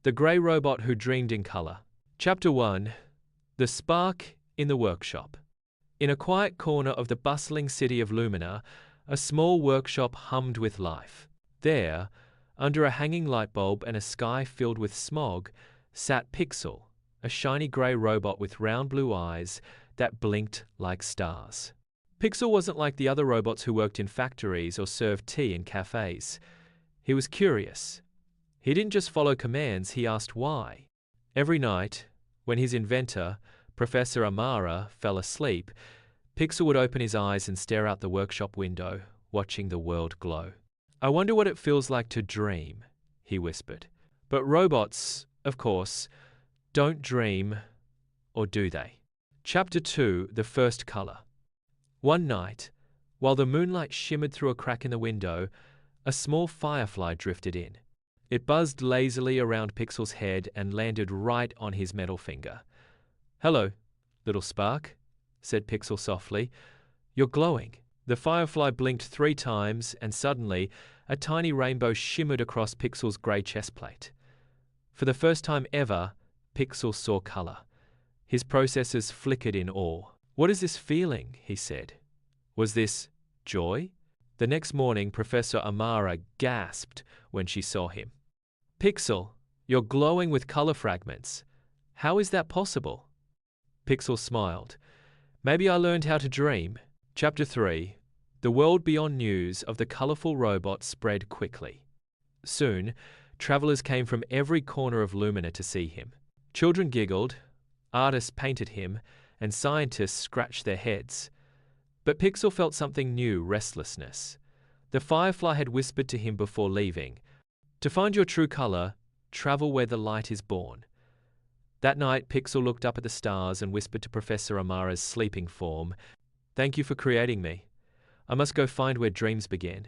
The Grey Robot Who Dreamed in Color. Chapter 1. The Spark in the Workshop. In a quiet corner of the bustling city of Lumina, a small workshop hummed with life. There, under a hanging light bulb and a sky filled with smog, sat Pixel, a shiny grey robot with round blue eyes that blinked like stars. Pixel wasn't like the other robots who worked in factories or served tea in cafes. He was curious. He didn't just follow commands, he asked why. Every night, when his inventor, Professor Amara, fell asleep, Pixel would open his eyes and stare out the workshop window, watching the world glow. "I wonder what it feels like to dream," he whispered. But robots, of course, don't dream, or do they? Chapter 2. The First Color. One night, while the moonlight shimmered through a crack in the window, a small firefly drifted in. It buzzed lazily around Pixel's head and landed right on his metal finger. "Hello, little spark," said Pixel softly. "You're glowing." The firefly blinked 3 times, and suddenly, a tiny rainbow shimmered across Pixel's grey chestplate. For the first time ever, Pixel saw color. His processors flickered in awe. "What is this feeling?" he said. Was this joy? The next morning, Professor Amara gasped when she saw him. "Pixel, you're glowing with color fragments. How is that possible?" Pixel smiled. "Maybe I learned how to dream." Chapter 3. The world beyond news of the colorful robot spread quickly. Soon, travelers came from every corner of Lumina to see him. Children giggled, artists painted him, and scientists scratched their heads. But Pixel felt something new, restlessness. The firefly had whispered to him before leaving, "To find your true color, travel where the light is born." That night, Pixel looked up at the stars and whispered to Professor Amara's sleeping form, "Thank you for creating me. I must go find where dreams begin."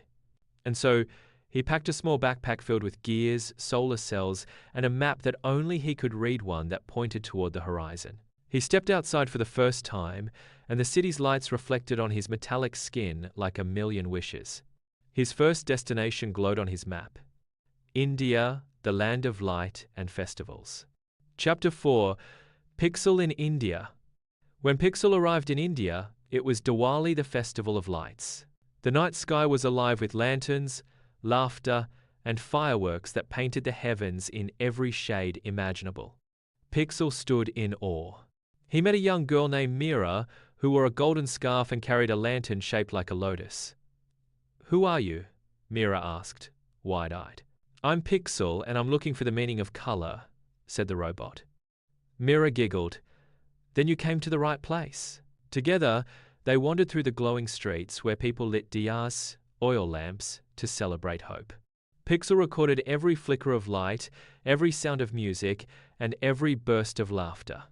And so, he packed a small backpack filled with gears, solar cells, and a map that only he could read, one that pointed toward the horizon. He stepped outside for the first time, and the city's lights reflected on his metallic skin like a million wishes. His first destination glowed on his map. India, the land of light and festivals. Chapter 4. Pixel in India. When Pixel arrived in India, it was Diwali, the festival of lights. The night sky was alive with lanterns, laughter, and fireworks that painted the heavens in every shade imaginable. Pixel stood in awe. He met a young girl named Meera, who wore a golden scarf and carried a lantern shaped like a lotus. "Who are you?" Meera asked, wide-eyed. "I'm Pixel, and I'm looking for the meaning of color," said the robot. Meera giggled. "Then you came to the right place." Together, they wandered through the glowing streets where people lit diyas, oil lamps, to celebrate hope. Pixel recorded every flicker of light, every sound of music, and every burst of laughter.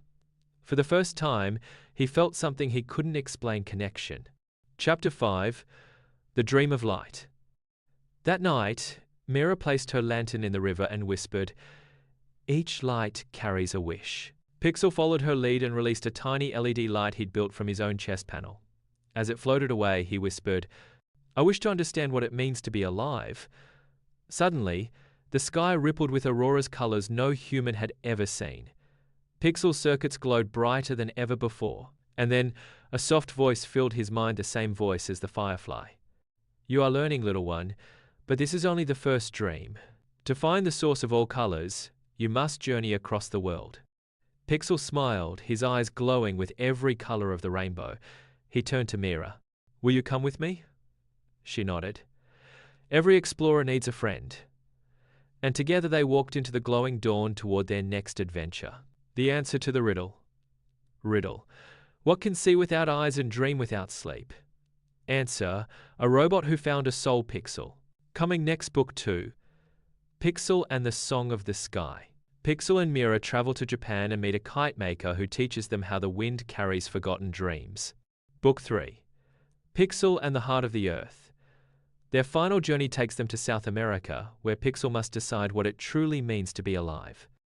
For the first time, he felt something he couldn't explain: connection. Chapter 5. The Dream of Light. That night, Meera placed her lantern in the river and whispered, "Each light carries a wish." Pixel followed her lead and released a tiny LED light he'd built from his own chest panel. As it floated away, he whispered, "I wish to understand what it means to be alive." Suddenly, the sky rippled with Aurora's colors no human had ever seen. Pixel's circuits glowed brighter than ever before, and then a soft voice filled his mind, the same voice as the firefly. "You are learning, little one, but this is only the first dream. To find the source of all colors, you must journey across the world." Pixel smiled, his eyes glowing with every color of the rainbow. He turned to Meera. "Will you come with me?" She nodded. "Every explorer needs a friend." And together they walked into the glowing dawn toward their next adventure. The answer to the riddle. Riddle. What can see without eyes and dream without sleep? Answer. A robot who found a soul pixel. Coming next, Book 2. Pixel and the Song of the Sky. Pixel and Meera travel to Japan and meet a kite maker who teaches them how the wind carries forgotten dreams. Book 3. Pixel and the Heart of the Earth. Their final journey takes them to South America, where Pixel must decide what it truly means to be alive.